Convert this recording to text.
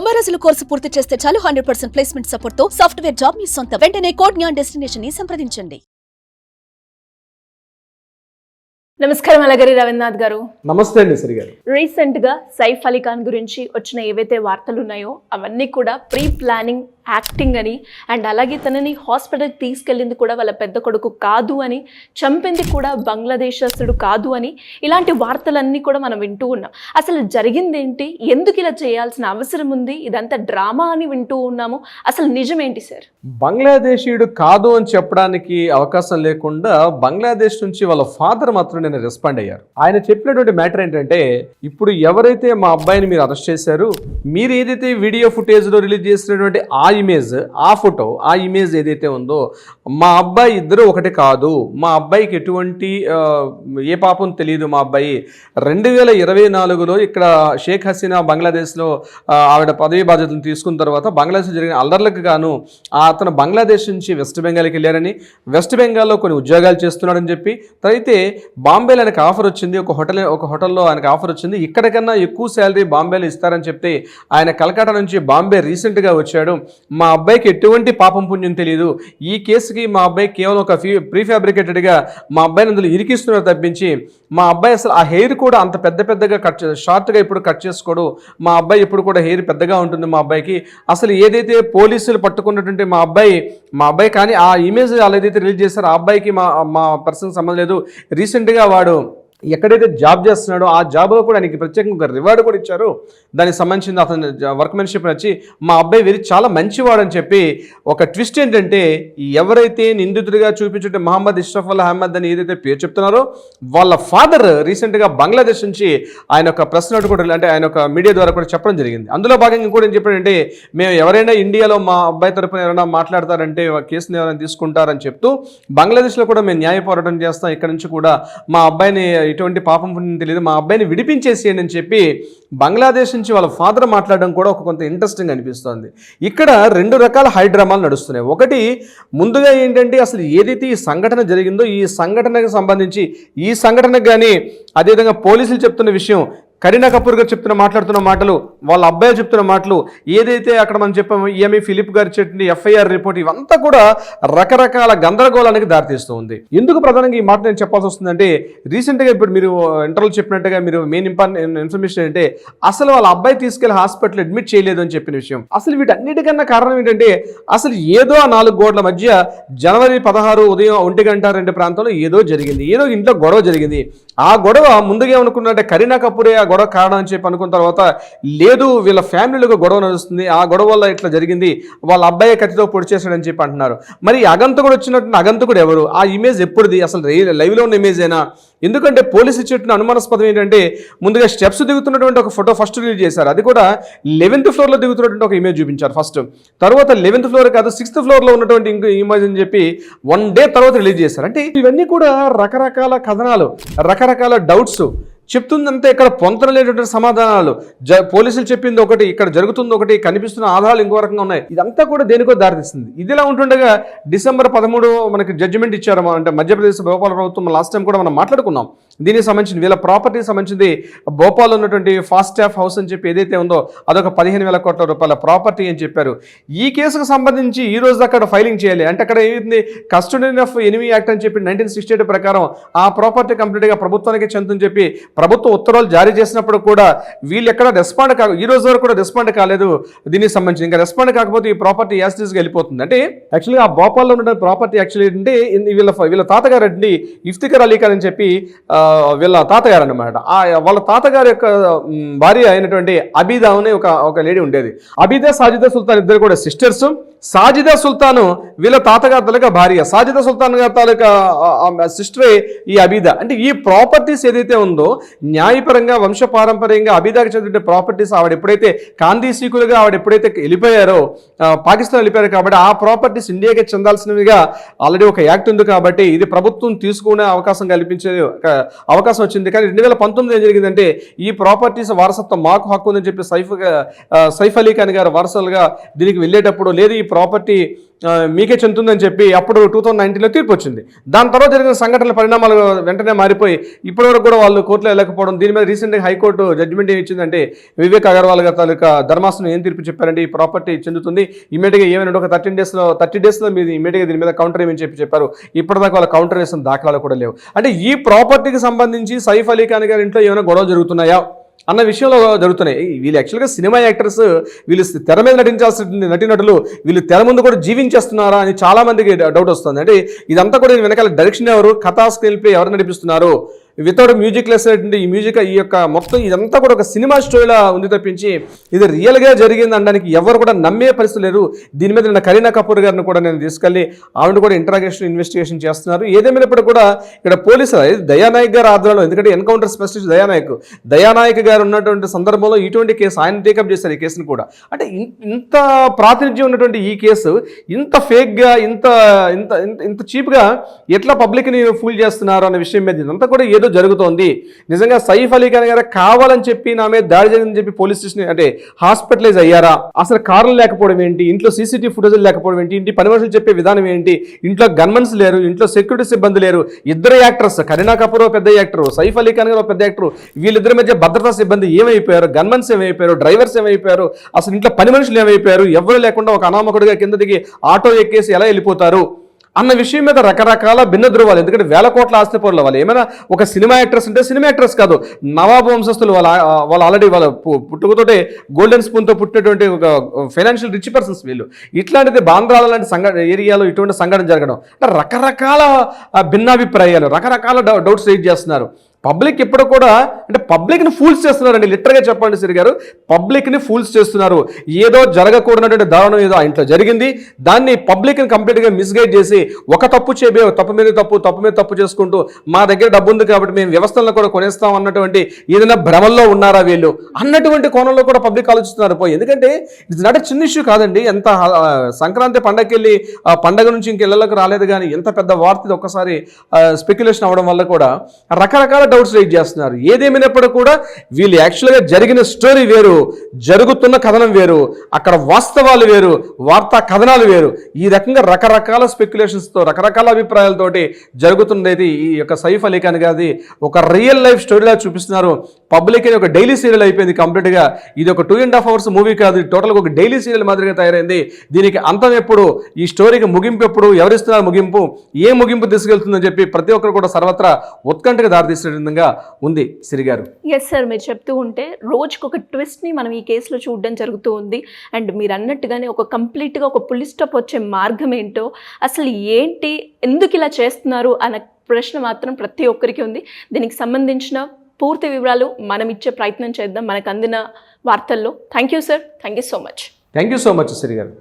90 రోజుల కోర్సు పూర్తి చేస్తే చాలు 100% ప్లేస్మెంట్ సపోర్ట్ తో సాఫ్ట్వేర్ జాబ్ మీ సొంతం. వెంటనే కోడ్ జ్ఞాన్ డెస్టినేషన్ ని సంప్రదించండి. నమస్కారం అలగరి రవీంద్రనాథ్ గారు. నమస్తే అండి సరి గారు. రీసెంట్ గా సైఫ్ అలీ ఖాన్ గురించి వచ్చిన ఏవైతే వార్తలు ఉన్నాయో అవన్నీ కూడా ప్రీ ప్లానింగ్ యాక్టింగ్ అని, అండ్ అలాగే తనని హాస్పిటల్కి తీసుకెళ్ళింది కూడా వాళ్ళ పెద్ద కొడుకు కాదు అని, చంపింది కూడా బంగ్లాదేశస్తుడు కాదు అని, ఇలాంటి వార్తలన్నీ కూడా మనం వింటూ ఉన్నాం. అసలు జరిగింది ఏంటి, ఎందుకు ఇలా చేయాల్సిన అవసరం ఉంది, ఇదంతా డ్రామా అని వింటూ ఉన్నాము. అసలు నిజమేంటి సార్? బంగ్లాదేశీయుడు కాదు అని చెప్పడానికి అవకాశం లేకుండా బంగ్లాదేశ్ నుంచి వాళ్ళ ఫాదర్ మాత్రం నేను రెస్పాండ్ అయ్యారు. ఆయన చెప్పినటువంటి మ్యాటర్ ఏంటంటే, ఇప్పుడు ఎవరైతే మా అబ్బాయిని మీరు అరెస్ట్ చేశారు, మీరు ఏదైతే వీడియో ఫుటేజ్లో రిలీజ్ చేసినటువంటి ఆ ఇమేజ్, ఆ ఫోటో, ఆ ఇమేజ్ ఏదైతే ఉందో, మా అబ్బాయి ఇద్దరు ఒకటి కాదు, మా అబ్బాయికి ఎటువంటి ఏ పాపం తెలియదు. మా అబ్బాయి 2024లో ఇక్కడ షేక్ హసీనా బంగ్లాదేశ్లో ఆవిడ పదవి బాధ్యతలు తీసుకున్న తర్వాత బంగ్లాదేశ్లో జరిగిన అల్లర్లకు గాను అతను బంగ్లాదేశ్ నుంచి వెస్ట్ బెంగాల్కి వెళ్ళారని, వెస్ట్ బెంగాల్లో కొన్ని ఉద్యోగాలు చేస్తున్నాడని చెప్పి, అయితే బాంబేలో ఆయనకు ఆఫర్ వచ్చింది, ఒక హోటల్లో ఆయనకు ఆఫర్ వచ్చింది, ఇక్కడికన్నా ఎక్కువ శాలరీ బాంబేలో ఇస్తారని చెప్తే ఆయన కలకత్తా నుంచి బాంబే రీసెంట్గా వచ్చాడు. మా అబ్బాయికి ఎటువంటి పాపం పుణ్యం తెలియదు, ఈ కేసుకి మా అబ్బాయి కేవలం ఒక ప్రీఫాబ్రికేటెడ్గా మా అబ్బాయిని అందులో ఇరికిస్తున్నారు తప్పించి, మా అబ్బాయి అసలు ఆ హెయిర్ కూడా అంత పెద్దగా షార్ట్గా ఇప్పుడు కట్ చేసుకోడు, మా అబ్బాయి ఇప్పుడు కూడా హెయిర్ పెద్దగా ఉంటుంది మా అబ్బాయికి, అసలు ఏదైతే పోలీసులు పట్టుకున్నటువంటి మా అబ్బాయి కానీ ఆ ఇమేజ్ వాళ్ళు ఏదైతే రిలీజ్ చేస్తారో ఆ అబ్బాయికి మా పర్సన్కి సంబంధం లేదు. రీసెంట్గా వాడు ఎక్కడైతే జాబ్ చేస్తున్నాడో ఆ జాబ్లో కూడా ఆయనకి ప్రత్యేకంగా రివార్డు కూడా ఇచ్చారు. దానికి సంబంధించిన అతని వర్క్మెన్షిప్ నచ్చి మా అబ్బాయి చాలా మంచివాడు అని చెప్పి ఒక ట్విస్ట్ ఏంటంటే, ఎవరైతే నిందితుడిగా చూపించుంటే మహమ్మద్ ఇష్రఫ్ అల్ అహ్మద్ అని ఏదైతే పేరు చెప్తున్నారో వాళ్ళ ఫాదర్ రీసెంట్గా బంగ్లాదేశ్ నుంచి ఆయన ఒక ప్రెస్ నోట్ కూడా, అంటే ఆయన ఒక మీడియా ద్వారా కూడా చెప్పడం జరిగింది. అందులో భాగంగా కూడా ఏం చెప్పాడంటే, మేము ఎవరైనా ఇండియాలో మా అబ్బాయి తరపున ఎవరైనా మాట్లాడతారంటే కేసుని ఎవరైనా తీసుకుంటారని చెప్తూ, బంగ్లాదేశ్లో కూడా మేము న్యాయ పోరాటం చేస్తాం, ఇక్కడ నుంచి కూడా మా అబ్బాయిని ఎటువంటి పాపం పుణ్యం తెలియదు, మా అబ్బాయిని విడిపించేసేయండి అని చెప్పి బంగ్లాదేశ్ నుంచి వాళ్ళ ఫాదర్ మాట్లాడడం కూడా ఒక కొంత ఇంట్రెస్టింగ్ అనిపిస్తుంది. ఇక్కడ రెండు రకాల హైడ్రామాలు నడుస్తున్నాయి. ఒకటి ముందుగా ఏంటంటే, అసలు ఏదైతే ఈ సంఘటన జరిగిందో ఈ సంఘటనకు సంబంధించి, ఈ సంఘటనకు కానీ అదేవిధంగా పోలీసులు చెప్తున్న విషయం, కరీనా కపూర్ గారు మాట్లాడుతున్న మాటలు, వాళ్ళ అబ్బాయి చెప్తున్న మాటలు, ఏదైతే అక్కడ మనం చెప్పాము ఈఎంఐ ఫిలిప్ గారు చెప్పిన ఎఫ్ఐఆర్ రిపోర్ట్, ఇవంతా కూడా రకరకాల గందరగోళానికి దారితీస్తూ ఉంది. ఎందుకు ప్రధానంగా ఈ మాట నేను చెప్పాల్సి వస్తుందంటే, రీసెంట్గా ఇప్పుడు మీరు ఇంటర్వ్యూలో చెప్పినట్టుగా మీరు మెయిన్ ఇన్ఫర్మేషన్ అంటే, అసలు వాళ్ళ అబ్బాయి తీసుకెళ్లి హాస్పిటల్ అడ్మిట్ చేయలేదు అని చెప్పిన విషయం. అసలు వీటన్నిటికన్నా కారణం ఏంటంటే, అసలు ఏదో ఆ 4 గోడల మధ్య జనవరి 16 ఉదయం 1:02 ప్రాంతంలో ఏదో జరిగింది, ఏదో ఇంట్లో గొడవ జరిగింది. ఆ గొడవ ముందుగా ఏమనుకున్నట్టే కరీనా కపూరే ఆ గొడవ కారణం అని చెప్పి అనుకున్న తర్వాత, లేదు వీళ్ళ ఫ్యామిలీలో గొడవ నడుస్తుంది, ఆ గొడవ వల్ల ఇట్లా జరిగింది, వాళ్ళ అబ్బాయి కత్తితో పొడి చేశాడని చెప్పి అంటున్నారు. మరి అగంతకుడు వచ్చినట్టు అగంతకుడు ఎవరు, ఆ ఇమేజ్ ఎప్పుడుది, అసలు లైవ్లో ఉన్న ఇమేజ్ అయినా? ఎందుకంటే పోలీసు చెప్పిన అనుమానాస్పదం ఏంటంటే, ముందుగా స్టెప్స్ దిగుతున్నటువంటి ఒక ఫోటో ఫస్ట్ రిలీజ్ చేశారు, అది కూడా 11th ఫ్లోర్లో దిగుతున్నటువంటి ఒక ఇమేజ్ చూపించారు ఫస్ట్. తర్వాత 11th ఫ్లోర్ కాదు 6th ఫ్లోర్లో ఉన్నటువంటి ఇంకో ఇమేజ్ అని చెప్పి 1 డే తర్వాత రిలీజ్ చేశారు. అంటే ఇవన్నీ కూడా రకరకాల కథనాలు, రకరకాల డౌట్స్ చెప్తుందంటే ఇక్కడ పొంతనలేనటువంటి సమాధానాలు. పోలీసులు చెప్పింది ఒకటి, ఇక్కడ జరుగుతుంది ఒకటి, కనిపిస్తున్న ఆధారాలు ఇంకో రకంగా ఉన్నాయి. ఇదంతా కూడా దేనికో దారితీస్తుంది. ఇదిలా ఉంటుండగా December 13 మనకి జడ్జిమెంట్ ఇచ్చారు, అంటే మధ్యప్రదేశ్ భోపాల్ ప్రభుత్వం. లాస్ట్ టైం కూడా మనం మాట్లాడుకున్నాం దీనికి సంబంధించి. వీళ్ళ ప్రాపర్టీకి సంబంధించింది భోపాల్లో ఉన్నటువంటి ఫాస్టాఫ్ హౌస్ అని చెప్పి ఏదైతే ఉందో అదొక 15,000 కోట్ల రూపాయల ప్రాపర్టీ అని చెప్పారు. ఈ కేసుకు సంబంధించి ఈ రోజు అక్కడ ఫైలింగ్ చేయాలి. అంటే అక్కడ ఏమైంది, కస్టడీ ఆఫ్ ఎనిమీ యాక్ట్ అని చెప్పి 1968 ప్రకారం ఆ ప్రాపర్టీ కంప్లీట్గా ప్రభుత్వానికి చెందుతుందని చెప్పి ప్రభుత్వం ఉత్తర్వులు జారీ చేసినప్పుడు కూడా వీళ్ళు ఎక్కడ రెస్పాండ్ ఈ రోజు వరకు కూడా రెస్పాండ్ కాలేదు దీనికి సంబంధించి. ఇంకా రెస్పాండ్ కాకపోతే ఈ ప్రాపర్టీ యాస్టీస్గా వెళ్ళిపోతుంది. అంటే యాక్చువల్గా ఆ భోపాల్లో ఉన్న ప్రాపర్టీ యాక్చువల్లీ అంటే వీళ్ళ తాతగారు అండి ఇఫ్తిఖర్ అలీ ఖాన్ అని చెప్పి వీళ్ళ తాతగారు అనమాట. వాళ్ళ తాతగారి యొక్క భార్య అయినటువంటి అబీదా అనే ఒక లేడీ ఉండేది. అబీదా సాజిదా సుల్తాన్ ఇద్దరు కూడా సిస్టర్స్. సాజిదా సుల్తాను వీళ్ళ తాతగారి తాలూకా భార్య, సాజిదా సుల్తాన్ గారి తాలూకా సిస్టరే ఈ అబీదా. అంటే ఈ ప్రాపర్టీస్ ఏదైతే ఉందో న్యాయపరంగా వంశపారంపర్యంగా అబీదాకి చెందిన ప్రాపర్టీస్ ఆవిడ ఎప్పుడైతే కాందీసీకులుగా ఆవిడ ఎప్పుడైతే వెళ్ళిపోయారో పాకిస్తాన్ వెళ్ళిపోయారు కాబట్టి ఆ ప్రాపర్టీస్ ఇండియాకి చెందాల్సినవిగా ఆల్రెడీ ఒక యాక్ట్ ఉంది కాబట్టి ఇది ప్రభుత్వం తీసుకునే అవకాశం కల్పించే అవకాశం వచ్చింది. కానీ 2019 ఏం జరిగిందంటే, ఈ ప్రాపర్టీస్ వారసత్వం మాకు హక్కు ఉందని చెప్పి సైఫ్ అలీ ఖాన్ గారు వారసులుగా దీనికి వెళ్ళేటప్పుడు, లేదు ఈ ప్రాపర్టీ మీకే చెందుతుందని చెప్పి అప్పుడు 2019లో తీర్పు వచ్చింది. దాని తర్వాత జరిగిన సంఘటనల పరిణామాలు వెంటనే మారిపోయి ఇప్పటివరకు కూడా వాళ్ళు కోర్టులో వెళ్ళకపోవడం, దీని మీద రీసెంట్గా హైకోర్టు జడ్జిమెంట్ ఏమి ఇచ్చిందంటే వివేక్ అగర్వాల్ గారి తాలూకా ధర్మాసనం ఏం తీర్పు చెప్పారంటే ఈ ప్రాపర్టీ చెందుతుంది ఇమీడియట్గా, ఏమైనా ఒక 30 డేస్లో మీరు ఇమీడియట్గా దీని మీద కౌంటర్ ఏమని చెప్పారు. ఇప్పటిదాకా వాళ్ళ కౌంటర్ వేసిన దాఖలాలు కూడా లేవు. అంటే ఈ ప్రాపర్టీకి సంబంధించి సైఫ్ అలీ ఖాన్ గారి ఇంట్లో ఏమైనా గొడవలు జరుగుతున్నాయా అన్న విషయంలో జరుగుతున్నాయి. వీళ్ళు యాక్చువల్గా సినిమా యాక్టర్స్, వీళ్ళు తెర మీద నటించాల్సిన నటీనటులు వీళ్ళు తెర ముందు కూడా జీవించేస్తున్నారా అని చాలా మందికి డౌట్ వస్తుంది. అంటే ఇదంతా కూడా వెనకాల డైరెక్షన్ ఎవరు, కథా స్క్రీన్ ప్లే ఎవరు నడిపిస్తున్నారు, వితౌట్ మ్యూజిక్ లెస్ ఈ మ్యూజిక్ ఈ యొక్క మొత్తం ఇదంతా కూడా ఒక సినిమా స్టోరీలా ఉంది తప్పించి ఇది రియల్గా జరిగింది అనడానికి ఎవరు కూడా నమ్మే పరిస్థితి లేరు. దీని మీద నిన్న కరీనా కపూర్ గారిని కూడా నేను తీసుకెళ్ళి ఆవిడ కూడా ఇన్వెస్టిగేషన్ చేస్తున్నారు. ఏదేమైనప్పుడు కూడా ఇక్కడ పోలీసులు దయానాయక్ గారు ఆధ్వర్యంలో, ఎందుకంటే ఎన్కౌంటర్ స్పెషలిస్ట్ దయానాయక్ గారు ఉన్నటువంటి సందర్భంలో ఇటువంటి కేసు ఆయన టేకప్ చేశారు. ఈ కేసును కూడా అంటే ఇంత ప్రాతినిధ్యం ఉన్నటువంటి ఈ కేసు ఇంత ఫేక్గా ఇంత ఇంత ఇంత చీప్గా ఎట్లా పబ్లిక్ని ఫూల్ చేస్తున్నారు అనే విషయం మీద ఇదంతా కూడా ఏదో జరుగుతోంది. నిజంగా సైఫ్ అలీ ఖాన్ గారు కావాలని చెప్పి నా మీద దాడి జరిగిందని చెప్పి పోలీస్ స్టేషన్ అంటే హాస్పిటలైజ్ అయ్యారా, అసలు కార్లు లేకపోవడం ఏంటి, ఇంట్లో సీసీటీవీ ఫుటేజ్ లేకపోవడం ఏంటి, ఇంటి పని మనుషులు చెప్పే విధానం ఏంటి, ఇంట్లో గన్మన్స్ లేరు, ఇంట్లో సెక్యూరిటీ సిబ్బంది లేరు, ఇద్దరు యాక్టర్స్ కరీనా కపూర్ పెద్ద యాక్టర్, సైఫ్ అలీ ఖాన్ గారు పెద్ద యాక్టర్, వీళ్ళిద్దరి మధ్య భద్రతా సిబ్బంది ఏమైపోయారు, గన్మన్స్ ఏమైపోయారు, డ్రైవర్స్ ఏమైపోయారు, అసలు ఇంట్లో పని మనుషులు ఏమైపోయారు, ఎవరు లేకుండా ఒక అనామకుడిగా కింద దిగి ఆటో ఎక్కేసి ఎలా వెళ్ళిపోతారు అన్న విషయం మీద రకరకాల భిన్న ధృవాలు. ఎందుకంటే వేల కోట్ల ఆస్తి పరుల వాళ్ళు ఏమైనా ఒక సినిమా యాక్టర్స్ అంటే సినిమా యాక్టర్స్ కాదు, నవాబు వంశస్థులు, వాళ్ళు ఆల్రెడీ వాళ్ళ పుట్టుకతోటే గోల్డెన్ స్పూన్తో పుట్టినటువంటి ఒక ఫైనాన్షియల్ రిచ్ పర్సన్స్ వీళ్ళు. ఇట్లాంటిది బాంద్రాల లాంటి ఏరియాలో ఇటువంటి సంఘటన జరగడం అంటే రకరకాల భిన్నాభిప్రాయాలు, రకరకాల డౌట్స్ రైజ్ చేస్తున్నారు. పబ్లిక్ ఇప్పుడు కూడా అంటే పబ్లిక్ని ఫూల్స్ చేస్తున్నారండి. లిటరల్గా చెప్పండి సిరి గారు, పబ్లిక్ని ఫూల్స్ చేస్తున్నారు. ఏదో జరగకూడనటువంటి దారుణం ఏదో ఆ ఇంట్లో జరిగింది, దాన్ని పబ్లిక్ని కంప్లీట్గా మిస్గైడ్ చేసి ఒక తప్పు చేయబోయే తప్పు మీద తప్పు చేసుకుంటూ మా దగ్గర డబ్బు ఉంది కాబట్టి మేము వ్యవస్థలను కూడా కొనేస్తాం అన్నటువంటి ఏదైనా భ్రమల్లో ఉన్నారా వీళ్ళు అన్నటువంటి కోణంలో కూడా పబ్లిక్ ఆలోచిస్తున్నారు. ఎందుకంటే ఇట్స్ నాట్ చిన్న ఇష్యూ కాదండి. ఎంత సంక్రాంతి పండగకి వెళ్ళి ఆ పండగ నుంచి ఇంకెళ్ళకు రాలేదు కానీ ఎంత పెద్ద వార్త ఒక్కసారి స్పెక్యులేషన్ అవ్వడం వల్ల కూడా రకరకాల డౌట్స్ రైజ్ చేస్తున్నారు. ఏదేమైనప్పుడు కూడా వీళ్ళు యాక్చువల్గా జరిగిన స్టోరీ వేరు, జరుగుతున్న కథనం వేరు, అక్కడ వాస్తవాలు వేరు, వార్తా కథనాలు వేరు. ఈ రకంగా రకరకాల స్పెక్యులేషన్స్తో రకరకాల అభిప్రాయాలతోటి జరుగుతున్నది ఈ యొక్క సైఫ్ అలీ ఖాన్ గారిది ఒక రియల్ లైఫ్ స్టోరీలా చూపిస్తున్నారు. పబ్లిక్ ఒక డైలీ సీరియల్ అయిపోయింది కంప్లీట్గా. ఇది ఒక 2.5 hours మూవీ కాదు, టోటల్గా ఒక డైలీ సీరియల్ మాదిరిగా తయారైంది. దీనికి అంతం ఎప్పుడు, ఈ స్టోరీకి ముగింపు ఎప్పుడు, ఎవరిస్తున్నారు ముగింపు, ఏ ముగింపు తీసుకెళ్తుందని చెప్పి ప్రతి ఒక్కరు కూడా సర్వత్రా ఉత్కంఠగా దారితీసిన విధంగా ఉంది సిరి గారు. ఎస్ సార్, మీరు చెప్తూ ఉంటే రోజుకు ఒక ట్విస్ట్ని మనం ఈ కేసులో చూడడం జరుగుతూ ఉంది. అండ్ మీరు అన్నట్టుగానే ఒక కంప్లీట్గా ఒక పులి స్టాప్ వచ్చే మార్గం ఏంటో, అసలు ఏంటి, ఎందుకు ఇలా చేస్తున్నారు అన్న ప్రశ్న మాత్రం ప్రతి ఒక్కరికి ఉంది. దీనికి సంబంధించిన పూర్తి వివరాలు మనం ఇచ్చే ప్రయత్నం చేద్దాం మనకు అందిన వార్తల్లో. Thank you sir, thank you so much. Thank you so much Siri గారు.